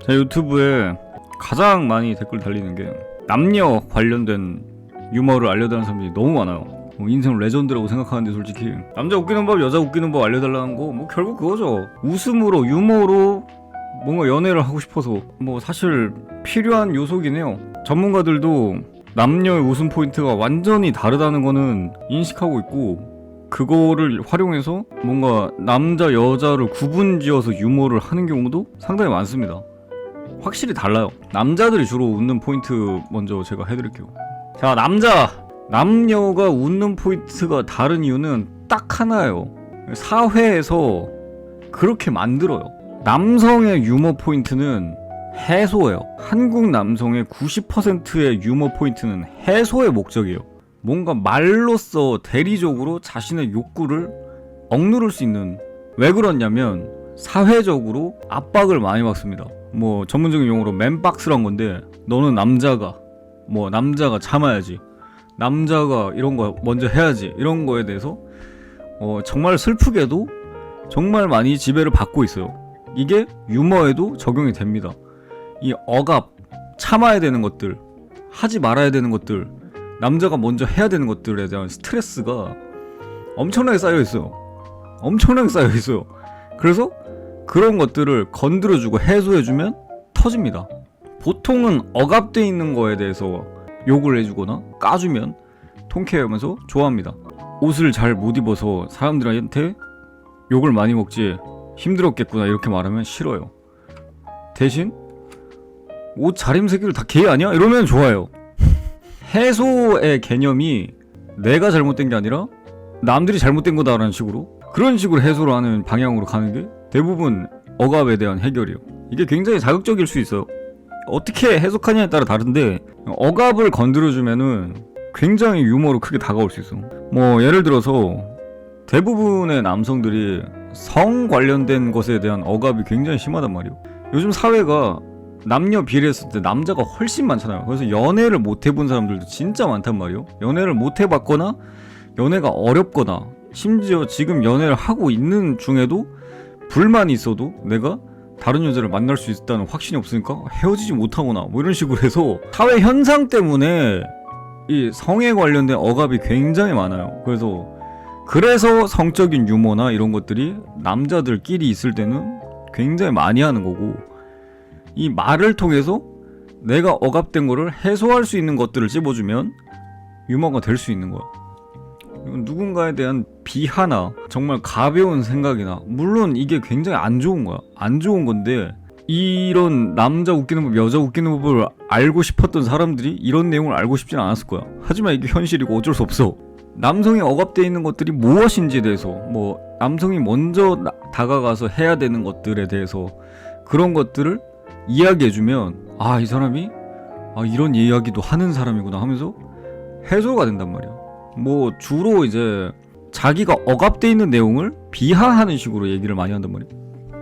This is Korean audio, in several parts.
제 유튜브에 가장 많이 댓글 달리는 게 남녀 관련된 유머를 알려달라는 사람들이 너무 많아요. 인생 레전드라고 생각하는데 솔직히 남자 웃기는 법, 여자 웃기는 법 알려달라는 거 뭐 결국 그거죠. 웃음으로 유머로 뭔가 연애를 하고 싶어서 뭐 사실 필요한 요소긴 해요. 전문가들도 남녀의 웃음 포인트가 완전히 다르다는 거는 인식하고 있고, 그거를 활용해서 뭔가 남자 여자를 구분지어서 유머를 하는 경우도 상당히 많습니다. 확실히 달라요. 남자들이 주로 웃는 포인트 먼저 제가 해드릴게요. 자, 남녀가 웃는 포인트가 다른 이유는 딱 하나예요. 사회에서 그렇게 만들어요. 남성의 유머 포인트는 해소예요. 한국 남성의 90%의 유머 포인트는 해소의 목적이에요. 뭔가 말로써 대리적으로 자신의 욕구를 억누를 수 있는. 왜 그러냐면 사회적으로 압박을 많이 받습니다. 뭐 전문적인 용어로 맨박스란 건데, 너는 남자가 참아야지, 남자가 이런 거 먼저 해야지, 이런 거에 대해서 정말 슬프게도 정말 많이 지배를 받고 있어요. 이게 유머에도 적용이 됩니다. 이 억압, 참아야 되는 것들, 하지 말아야 되는 것들, 남자가 먼저 해야 되는 것들에 대한 스트레스가 엄청나게 쌓여있어요. 그래서 그런 것들을 건드려주고 해소해주면 터집니다. 보통은 억압되어 있는 거에 대해서 욕을 해주거나 까주면 통쾌해하면서 좋아합니다. 옷을 잘 못 입어서 사람들한테 욕을 많이 먹지, 힘들었겠구나 이렇게 말하면 싫어요. 대신 옷 잘 입은 새끼들 다 게이 아니야? 이러면 좋아요. 해소의 개념이 내가 잘못된 게 아니라 남들이 잘못된 거다라는 식으로, 그런 식으로 해소를 하는 방향으로 가는 게 대부분 억압에 대한 해결이에요. 이게 굉장히 자극적일 수 있어요. 어떻게 해석하냐에 따라 다른데, 억압을 건드려주면은 굉장히 유머로 크게 다가올 수 있어. 뭐 예를 들어서 대부분의 남성들이 성 관련된 것에 대한 억압이 굉장히 심하단 말이에요. 요즘 사회가 남녀 비례했을 때 남자가 훨씬 많잖아요. 그래서 연애를 못 해본 사람들도 진짜 많단 말이에요. 연애를 못 해봤거나 연애가 어렵거나, 심지어 지금 연애를 하고 있는 중에도 불만이 있어도 내가 다른 여자를 만날 수 있다는 확신이 없으니까 헤어지지 못하거나 뭐 이런 식으로 해서 사회 현상 때문에 이 성에 관련된 억압이 굉장히 많아요. 그래서 성적인 유머나 이런 것들이 남자들끼리 있을 때는 굉장히 많이 하는 거고, 이 말을 통해서 내가 억압된 거를 해소할 수 있는 것들을 찝어주면 유머가 될 수 있는 거야. 누군가에 대한 비하나 정말 가벼운 생각이나, 물론 이게 굉장히 안 좋은 거야. 안 좋은 건데, 이런 남자 웃기는 법, 여자 웃기는 법을 알고 싶었던 사람들이 이런 내용을 알고 싶진 않았을 거야. 하지만 이게 현실이고 어쩔 수 없어. 남성이 억압되어 있는 것들이 무엇인지에 대해서, 뭐 남성이 먼저 다가가서 해야 되는 것들에 대해서 그런 것들을 이야기해주면, 아, 이 사람이 이런 이야기도 하는 사람이구나 하면서 해소가 된단 말이야. 뭐 주로 이제 자기가 억압되어 있는 내용을 비하하는 식으로 얘기를 많이 한단 말이야.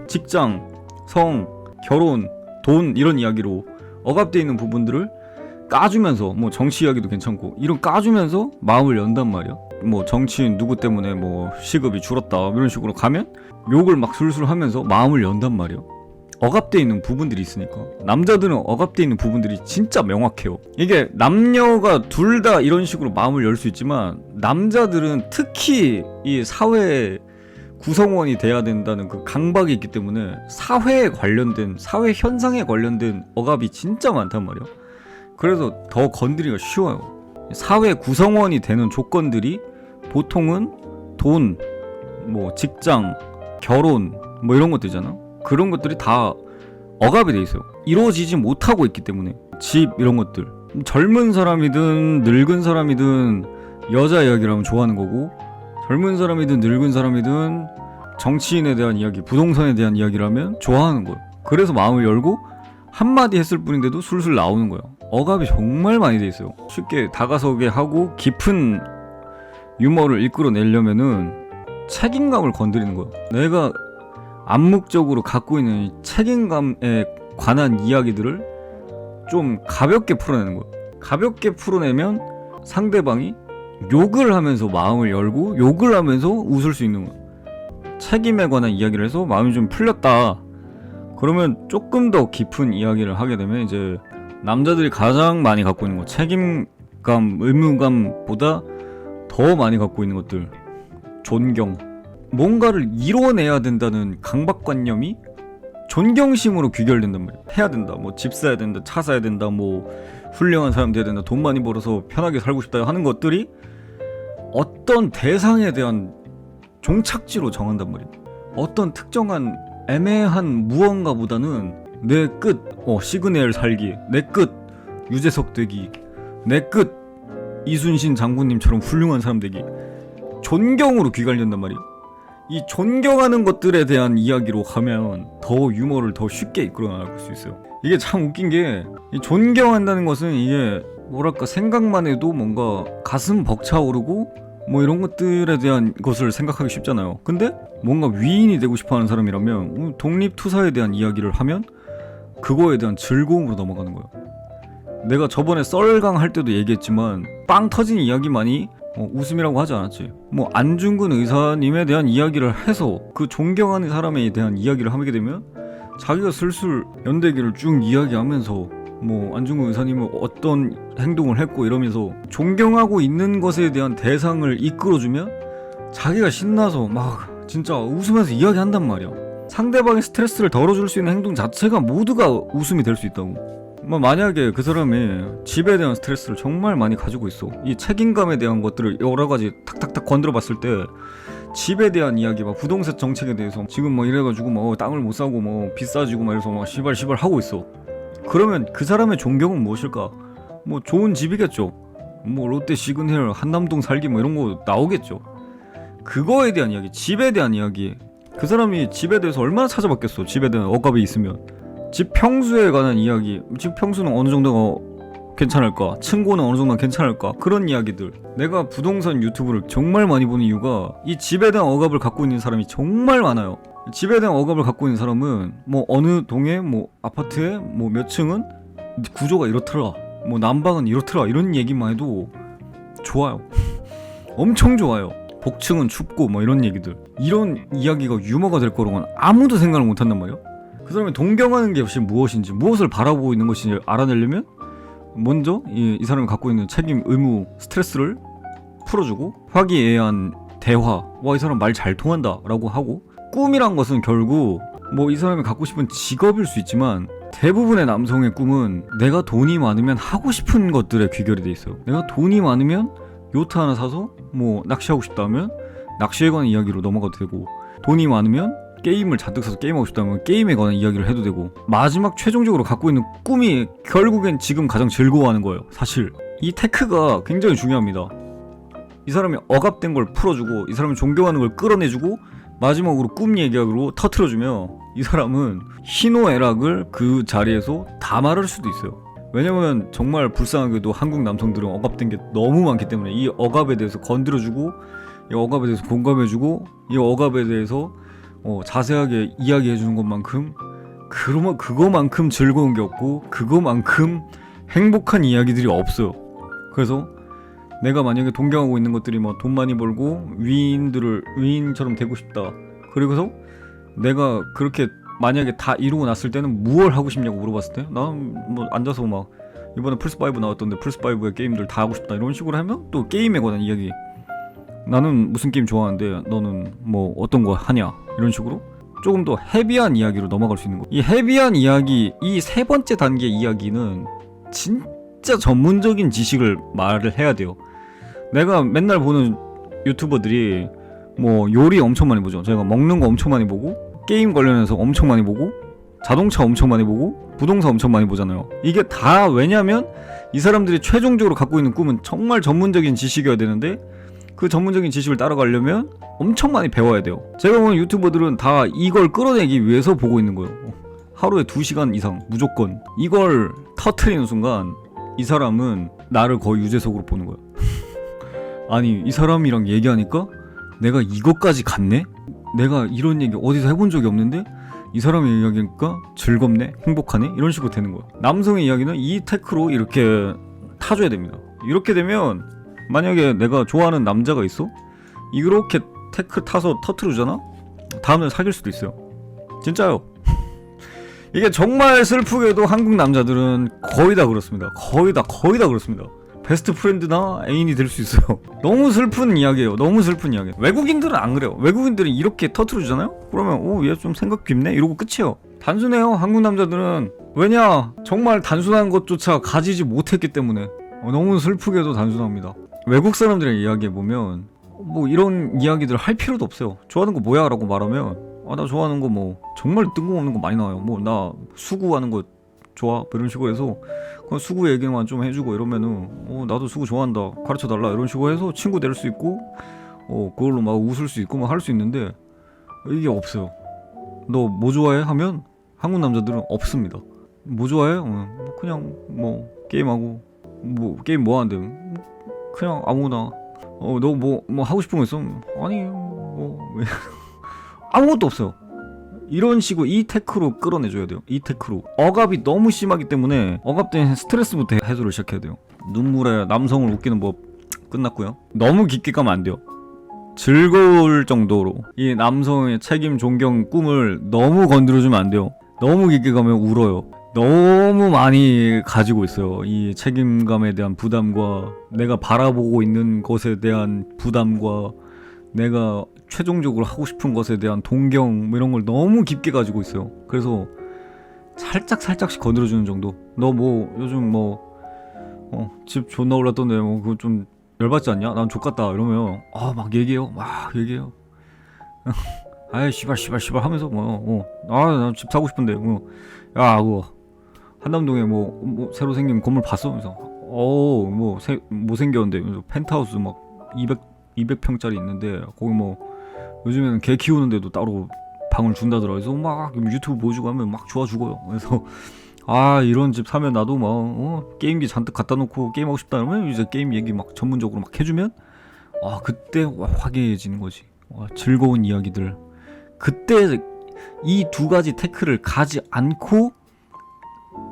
직장, 성, 결혼, 돈 이런 이야기로 억압되어 있는 부분들을 까주면서, 뭐 정치 이야기도 괜찮고 이런 까주면서 마음을 연단 말이야. 뭐 정치인 누구 때문에 뭐 시급이 줄었다 이런 식으로 가면 욕을 막 술술 하면서 마음을 연단 말이야. 억압되어 있는 부분들이 있으니까. 남자들은 억압되어 있는 부분들이 진짜 명확해요. 이게 남녀가 둘 다 이런 식으로 마음을 열 수 있지만, 남자들은 특히 이 사회 구성원이 돼야 된다는 그 강박이 있기 때문에 사회에 관련된, 사회 현상에 관련된 억압이 진짜 많단 말이야. 그래서 더 건드리기가 쉬워요. 사회 구성원이 되는 조건들이 보통은 돈, 뭐 직장, 결혼 뭐 이런 것들이잖아. 그런 것들이 다 억압이 돼 있어요. 이루어지지 못하고 있기 때문에. 집 이런 것들, 젊은 사람이든 늙은 사람이든 여자 이야기를 하면 좋아하는 거고, 젊은 사람이든 늙은 사람이든 정치인에 대한 이야기, 부동산에 대한 이야기를 하면 좋아하는 거예요. 그래서 마음을 열고 한마디 했을 뿐인데도 술술 나오는 거예요. 억압이 정말 많이 돼 있어요. 쉽게 다가서게 하고 깊은 유머를 이끌어내려면은 책임감을 건드리는 거예요. 내가 암묵적으로 갖고 있는 책임감에 관한 이야기들을 좀 가볍게 풀어내는 거예요. 가볍게 풀어내면 상대방이 욕을 하면서 마음을 열고 욕을 하면서 웃을 수 있는 거예요. 책임에 관한 이야기를 해서 마음이 좀 풀렸다, 그러면 조금 더 깊은 이야기를 하게 되면 이제 남자들이 가장 많이 갖고 있는 거, 책임감, 의무감보다 더 많이 갖고 있는 것들, 존경. 뭔가를 이뤄내야 된다는 강박관념이 존경심으로 귀결된단 말이야. 해야 된다, 뭐 집 사야 된다, 차 사야 된다, 뭐 훌륭한 사람 돼야 된다, 돈 많이 벌어서 편하게 살고 싶다 하는 것들이 어떤 대상에 대한 종착지로 정한단 말이야. 어떤 특정한 애매한 무언가보다는 내 끝, 시그널 살기, 내 끝, 유재석 되기, 내 끝, 이순신 장군님처럼 훌륭한 사람 되기, 존경으로 귀결된단 말이야. 이 존경하는 것들에 대한 이야기로 가면 더 유머를 더 쉽게 이끌어 나갈 수 있어요. 이게 참 웃긴 게, 이 존경한다는 것은 이게 뭐랄까 생각만 해도 뭔가 가슴 벅차오르고 뭐 이런 것들에 대한 것을 생각하기 쉽잖아요. 근데 뭔가 위인이 되고 싶어하는 사람이라면 독립투사에 대한 이야기를 하면 그거에 대한 즐거움으로 넘어가는 거예요. 내가 저번에 썰강 할 때도 얘기했지만 빵 터진 이야기만이 웃음이라고 하지 않았지. 뭐 안중근 의사님에 대한 이야기를 해서 그 존경하는 사람에 대한 이야기를 하게 되면 자기가 슬슬 연대기를 쭉 이야기하면서 뭐 안중근 의사님은 어떤 행동을 했고 이러면서 존경하고 있는 것에 대한 대상을 이끌어주면 자기가 신나서 막 진짜 웃으면서 이야기한단 말이야. 상대방의 스트레스를 덜어줄 수 있는 행동 자체가 모두가 웃음이 될 수 있다고. 만약에 그 사람이 집에 대한 스트레스를 정말 많이 가지고 있어. 이 책임감에 대한 것들을 여러 가지 탁탁탁 건드려 봤을 때 집에 대한 이야기, 막 부동산 정책에 대해서 지금 뭐 이래가지고 뭐 땅을 못 사고 뭐 비싸지고 막 이래서 막 시발 하고 있어. 그러면 그 사람의 존경은 무엇일까? 뭐 좋은 집이겠죠. 뭐 롯데 시그널, 한남동 살기 뭐 이런 거 나오겠죠. 그거에 대한 이야기, 집에 대한 이야기. 그 사람이 집에 대해서 얼마나 찾아봤겠어. 집에 대한 억압이 있으면. 집 평수에 관한 이야기, 집 평수는 어느 정도가 괜찮을까, 층고는 어느 정도가 괜찮을까, 그런 이야기들. 내가 부동산 유튜브를 정말 많이 보는 이유가 이 집에 대한 억압을 갖고 있는 사람이 정말 많아요. 집에 대한 억압을 갖고 있는 사람은 뭐 어느 동에 뭐 아파트에 뭐 몇 층은 구조가 이렇더라, 뭐 난방은 이렇더라, 이런 얘기만 해도 좋아요. 엄청 좋아요. 복층은 춥고 뭐 이런 얘기들, 이런 이야기가 유머가 될 거라고는 아무도 생각을 못 한단 말이야. 그 사람이 동경하는 게 역시 무엇인지, 무엇을 바라보고 있는 것인지 알아내려면 먼저 이 사람이 갖고 있는 책임, 의무, 스트레스를 풀어주고 화기애애한 대화, 와 이 사람 말 잘 통한다 라고 하고, 꿈이란 것은 결국 뭐 이 사람이 갖고 싶은 직업일 수 있지만 대부분의 남성의 꿈은 내가 돈이 많으면 하고 싶은 것들에 귀결이 돼 있어요. 내가 돈이 많으면 요트 하나 사서 뭐 낚시하고 싶다 하면 낚시에 관한 이야기로 넘어가도 되고, 돈이 많으면 게임을 잔뜩 사서 게임하고 싶다면 게임에 관한 이야기를 해도 되고, 마지막 최종적으로 갖고 있는 꿈이 결국엔 지금 가장 즐거워하는 거예요. 사실 이 테크가 굉장히 중요합니다. 이 사람이 억압된 걸 풀어주고, 이 사람이 존경하는 걸 끌어내주고, 마지막으로 꿈 얘기하고 터트려주면 이 사람은 희노애락을 그 자리에서 다 말할 수도 있어요. 왜냐면 정말 불쌍하게도 한국 남성들은 억압된 게 너무 많기 때문에 이 억압에 대해서 건드려주고, 이 억압에 대해서 공감해주고, 이 억압에 대해서 자세하게 이야기해주는 것만큼 그거만큼 즐거운 게 없고, 그거만큼 행복한 이야기들이 없어요. 그래서 내가 만약에 동경하고 있는 것들이 뭐 돈 많이 벌고 위인처럼 되고 싶다, 그리고서 내가 그렇게 만약에 다 이루고 났을 때는 무얼 하고 싶냐고 물어봤을 때 난 뭐 앉아서 막 이번에 플스5 나왔던데 플스5의 게임들 다 하고 싶다 이런 식으로 하면, 또 게임에 관한 이야기, 나는 무슨 게임 좋아하는데 너는 뭐 어떤 거 하냐, 이런 식으로 조금 더 헤비한 이야기로 넘어갈 수 있는 거. 이 헤비한 이야기, 이 세 번째 단계 이야기는 진짜 전문적인 지식을 말을 해야 돼요. 내가 맨날 보는 유튜버들이 뭐 요리 엄청 많이 보죠. 제가 먹는 거 엄청 많이 보고, 게임 관련해서 엄청 많이 보고, 자동차 엄청 많이 보고, 부동산 엄청 많이 보잖아요. 이게 다 왜냐면 이 사람들이 최종적으로 갖고 있는 꿈은 정말 전문적인 지식이어야 되는데, 그 전문적인 지식을 따라가려면 엄청 많이 배워야 돼요. 제가 보는 유튜버들은 다 이걸 끌어내기 위해서 보고 있는 거예요. 하루에 2시간 이상 무조건. 이걸 터트리는 순간 이 사람은 나를 거의 유재석으로 보는 거야. 아니, 이 사람이랑 얘기하니까 내가 이것까지 갔네? 내가 이런 얘기 어디서 해본 적이 없는데 이 사람이 얘기하니까 즐겁네? 행복하네? 이런 식으로 되는 거야. 남성의 이야기는 이 테크로 이렇게 타줘야 됩니다. 이렇게 되면 만약에 내가 좋아하는 남자가 있어? 이렇게 테크 타서 터트려주잖아? 다음날 사귈 수도 있어요. 진짜요. 이게 정말 슬프게도 한국 남자들은 거의 다 그렇습니다. 거의 다 그렇습니다. 베스트 프렌드나 애인이 될 수 있어요. 너무 슬픈 이야기예요. 너무 슬픈 이야기. 외국인들은 안 그래요. 외국인들은 이렇게 터트려주잖아요? 그러면 오, 얘 좀 생각 깊네? 이러고 끝이에요. 단순해요. 한국 남자들은. 왜냐? 정말 단순한 것조차 가지지 못했기 때문에. 너무 슬프게도 단순합니다. 외국 사람들이랑 이야기해보면 뭐 이런 이야기들 할 필요도 없어요. 좋아하는 거 뭐야? 라고 말하면 나 좋아하는 거 뭐 정말 뜬금없는 거 많이 나와요. 뭐 나 수구하는 거 좋아? 뭐 이런 식으로 해서 그냥 수구 얘기만 좀 해주고 이러면은 나도 수구 좋아한다, 가르쳐달라, 이런 식으로 해서 친구 될 수 있고 그걸로 막 웃을 수 있고 막 할 수 있는데 이게 없어요. 너 뭐 좋아해? 하면 한국 남자들은 없습니다. 뭐 좋아해? 그냥 뭐 게임하고. 뭐 게임 뭐 하는데? 그냥 아무거나. 너 뭐 하고 싶은 거 있어? 아니 뭐 아무것도 없어요. 이런 식으로 이 테크로 끌어내줘야 돼요. 이 테크로. 억압이 너무 심하기 때문에 억압된 스트레스부터 해소를 시작해야 돼요. 눈물에 남성을 웃기는 법 끝났고요. 너무 깊게 가면 안 돼요. 즐거울 정도로 이 남성의 책임, 존경, 꿈을 너무 건드려주면 안 돼요. 너무 깊게 가면 울어요. 너무 많이 가지고 있어요. 이 책임감에 대한 부담과 내가 바라보고 있는 것에 대한 부담과 내가 최종적으로 하고 싶은 것에 대한 동경, 뭐 이런 걸 너무 깊게 가지고 있어요. 그래서 살짝씩 건드려주는 정도. 너 뭐 요즘 뭐 집 존나 올랐던데 뭐 그거 좀 열받지 않냐? 난 족같다 이러면 막 얘기해요. 아이 씨발 하면서 난 집 사고 싶은데 야 그거 한남동에 뭐 새로 생긴 건물 봤어? 그래서 뭐 생겼는데 펜트하우스 막 200평짜리 있는데 거기 뭐 요즘에는 개 키우는데도 따로 방을 준다더라. 그래서 막 유튜브 보여주고 하면 막 좋아 죽어요. 그래서 이런 집 사면 나도 막 게임기 잔뜩 갖다 놓고 게임하고 싶다 그러면 이제 게임 얘기 막 전문적으로 막 해주면 그때 화기애애해지는 거지. 즐거운 이야기들. 그때 이 두 가지 태클을 가지 않고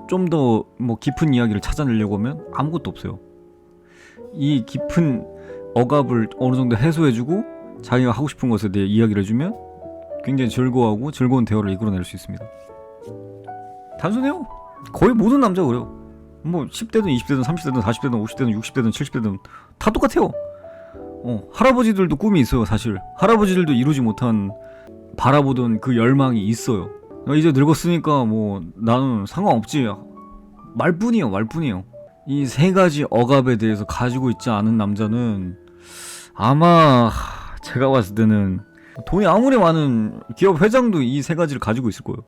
좀 더 뭐 깊은 이야기를 찾아내려고 하면 아무것도 없어요. 이 깊은 억압을 어느 정도 해소해주고 자기가 하고 싶은 것에 대해 이야기를 해주면 굉장히 즐거워하고 즐거운 대화를 이끌어낼 수 있습니다. 단순해요. 거의 모든 남자가 그래요. 뭐 10대든 20대든 30대든 40대든 50대든 60대든 70대든 다 똑같아요. 할아버지들도 꿈이 있어요. 사실 할아버지들도 이루지 못한 바라보던 그 열망이 있어요. 이제 늙었으니까 뭐 나는 상관없지, 말뿐이에요. 이 세 가지 억압에 대해서 가지고 있지 않은 남자는 아마 제가 봤을 때는 돈이 아무리 많은 기업 회장도 이 세 가지를 가지고 있을 거예요.